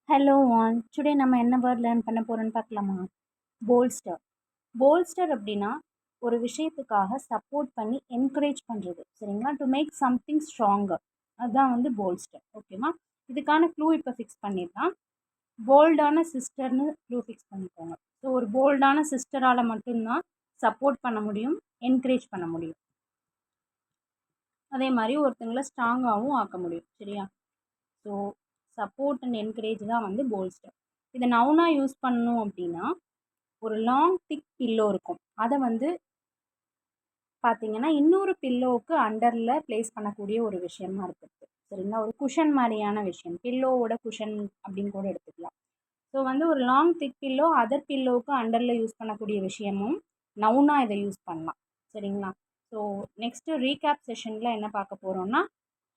Hello one today நம்ம என்ன word learn பண்ண போகிறோன்னு பார்க்கலாமா? போல்ஸ்டர். போல்ஸ்டர் அப்படின்னா ஒரு விஷயத்துக்காக சப்போர்ட் பண்ணி என்கரேஜ் பண்ணுறது, சரிங்களா? டு மேக் சம்திங் ஸ்ட்ராங்கர், அதுதான் வந்து போல்ஸ்டர். ஓகேவா? இதுக்கான க்ளூ இப்போ ஃபிக்ஸ் பண்ணிடலாம். போல்டான சிஸ்டர்னு க்ளூ ஃபிக்ஸ் பண்ணிக்கோங்க. ஸோ ஒரு போல்டான சிஸ்டரால் மட்டும்தான் சப்போர்ட் பண்ண முடியும், என்கரேஜ் பண்ண முடியும். அதே மாதிரி ஒருத்தங்களை ஸ்ட்ராங்காகவும் ஆக்க முடியும், சரியா? ஸோ சப்போர்ட் அண்ட் என்கரேஜ் தான் வந்து போல்ஸ்டர். இதை நவுனாக யூஸ் பண்ணணும் அப்படின்னா, ஒரு லாங் திக் பில்லோ இருக்கும், அதை வந்து பார்த்தீங்கன்னா இன்னொரு பில்லோவுக்கு அண்டரில் ப்ளேஸ் பண்ணக்கூடிய ஒரு விஷயமா இருக்குது, சரிங்களா? ஒரு குஷன் மாதிரியான விஷயம், பில்லோவோட குஷன் அப்படின்னு கூட எடுத்துக்கலாம். ஸோ வந்து ஒரு லாங் திக் பில்லோ அதர் பில்லோவுக்கு அண்டரில் யூஸ் பண்ணக்கூடிய விஷயமும் நவுனாக இதை யூஸ் பண்ணலாம், சரிங்களா? ஸோ நெக்ஸ்ட்டு ரீகேப் செஷனில் என்ன பார்க்க போகிறோம்னா,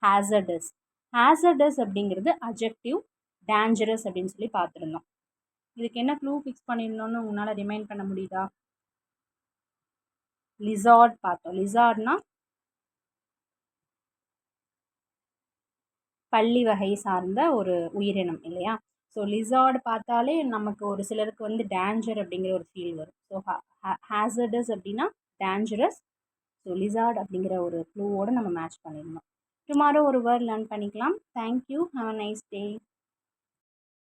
ஹேசர்டஸ். ஹேசர்டஸ் அப்படிங்கிறது அட்ஜெக்டிவ், டேஞ்சரஸ் அப்படின்னு சொல்லி பார்த்துருந்தோம். இதுக்கு என்ன க்ளூ ஃபிக்ஸ் பண்ணியிருந்தோன்னு உங்களால் ரிமைண்ட் பண்ண முடியுதா? லிசார்ட் பார்த்தோம். லிசார்ட்னா பள்ளி வகை சார்ந்த ஒரு உயிரினம் இல்லையா? ஸோ லிசார்டு பார்த்தாலே நமக்கு ஒரு சிலருக்கு வந்து டேஞ்சர் அப்படிங்கிற ஒரு ஃபீல் வரும். ஸோ ஹேசர்டஸ் அப்படின்னா டேஞ்சரஸ். ஸோ லிசார்ட் அப்படிங்கிற ஒரு க்ளூவோடு நம்ம மேட்ச் பண்ணியிருந்தோம். டுமாரோ ஒரு வேர்ட் லேர்ன் பண்ணிக்கலாம். Thank you. Have a nice day.